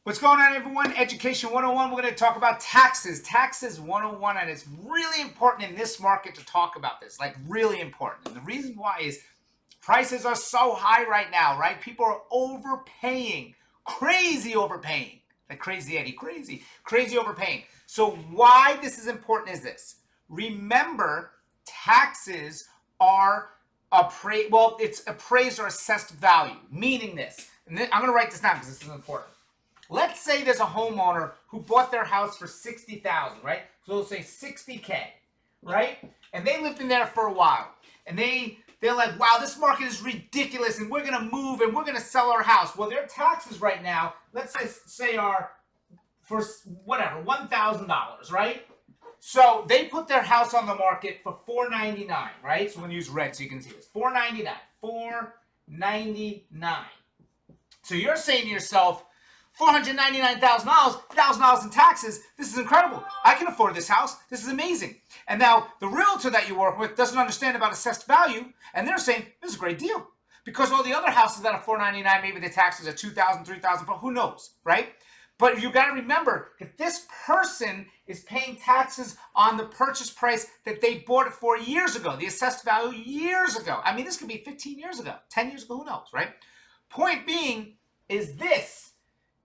What's going on, everyone? Education 101. We're going to talk about taxes. Taxes 101, and it's really important in this market to talk about this. Like, really important. And the reason why is prices are so high right now, right? People are overpaying. Crazy overpaying. Like Crazy Eddie. Crazy overpaying. So why this is important is this. Remember, taxes are it's appraised or assessed value. Meaning this. And I'm going to write this down because this is important. Let's say there's a homeowner who bought their house for $60,000, right? So we'll say $60K, right? And they lived in there for a while. And they're like, wow, this market is ridiculous, and we're going to move, and we're going to sell our house. Well, their taxes right now, let's say are for whatever, $1,000, right? So they put their house on the market for $499, right? So we're going to use red so you can see this. $499. $499. So you're saying to yourself, $499,000, $1,000 in taxes. This is incredible. I can afford this house. This is amazing. And now the realtor that you work with doesn't understand about assessed value, and they're saying this is a great deal because all the other houses that are $499, maybe the taxes are $2,000, $3,000, but who knows, right? But you got to remember that this person is paying taxes on the purchase price that they bought it for years ago, the assessed value years ago. I mean, this could be 15 years ago, 10 years ago, who knows, right? Point being is this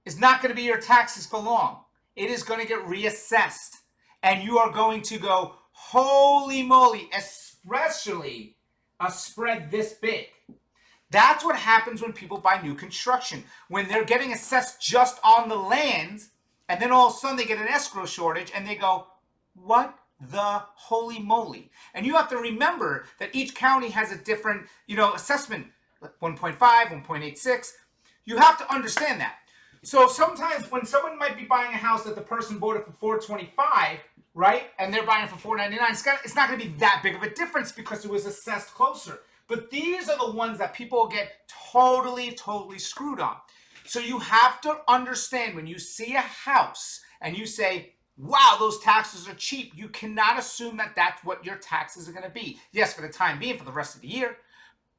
is not going to be your taxes for long. It is going to get reassessed. And you are going to go, holy moly, especially a spread this big. That's what happens when people buy new construction. When they're getting assessed just on the land, and then all of a sudden they get an escrow shortage, and they go, what the holy moly? And you have to remember that each county has a different, assessment, 1.5, 1.86. You have to understand that. So sometimes when someone might be buying a house that the person bought it for $425, right, and they're buying it for $499, it's not going to be that big of a difference because it was assessed closer. But these are the ones that people get totally screwed on. So you have to understand when you see a house and you say, wow, those taxes are cheap, you cannot assume that that's what your taxes are going to be. Yes, for the time being, for the rest of the year,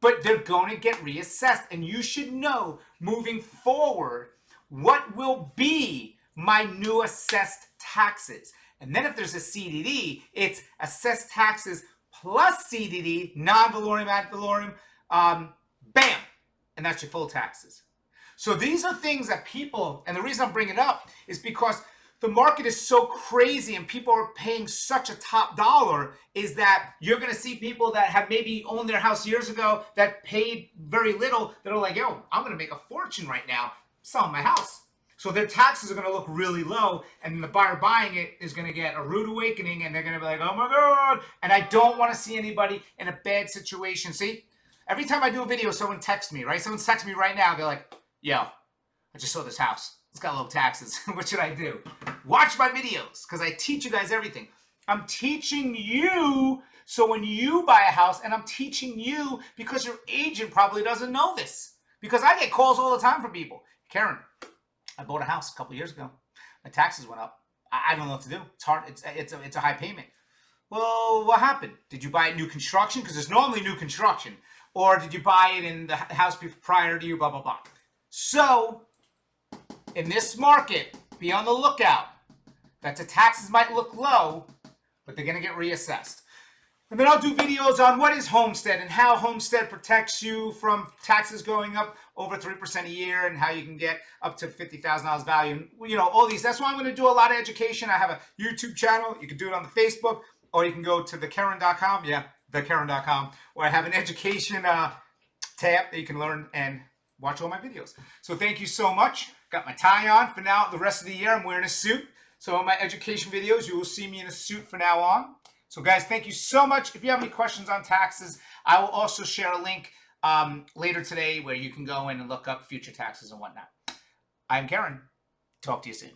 but they're going to get reassessed. And you should know moving forward what will be my new assessed taxes. And then if there's a CDD, it's assessed taxes plus CDD, non-valorem, ad valorem, bam, and that's your full taxes. So these are things that people, and the reason I'm bringing it up is because the market is so crazy and people are paying such a top dollar, is that you're going to see people that have maybe owned their house years ago that paid very little, that are like, yo, I'm going to make a fortune right now selling my house. So their taxes are going to look really low, and the buyer buying it is going to get a rude awakening, and they're going to be like, oh my God. And I don't want to see anybody in a bad situation. See, every time I do a video, someone texts me, right? Someone texts me right now. They're like, yo, I just saw this house. It's got low taxes. What should I do? Watch my videos because I teach you guys everything. I'm teaching you so when you buy a house, and I'm teaching you because your agent probably doesn't know this. Because I get calls all the time from people. Kerin, I bought a house a couple years ago. My taxes went up. I don't know what to do. It's hard. It's a high payment. Well, what happened? Did you buy it new construction? Because there's normally new construction. Or did you buy it in the house prior to you, blah, blah, blah. So, in this market, be on the lookout that the taxes might look low, but they're going to get reassessed. And then I'll do videos on what is homestead and how homestead protects you from taxes going up over 3% a year and how you can get up to $50,000 value. All these. That's why I'm going to do a lot of education. I have a YouTube channel. You can do it on the Facebook, or you can go to thekerin.com. Yeah, thekerin.com. Or I have an education tab that you can learn and watch all my videos. So thank you so much. Got my tie on for now. The rest of the year, I'm wearing a suit. So in my education videos, you will see me in a suit from now on. So guys, thank you so much. If you have any questions on taxes, I will also share a link later today where you can go in and look up future taxes and whatnot. I'm Kerin. Talk to you soon.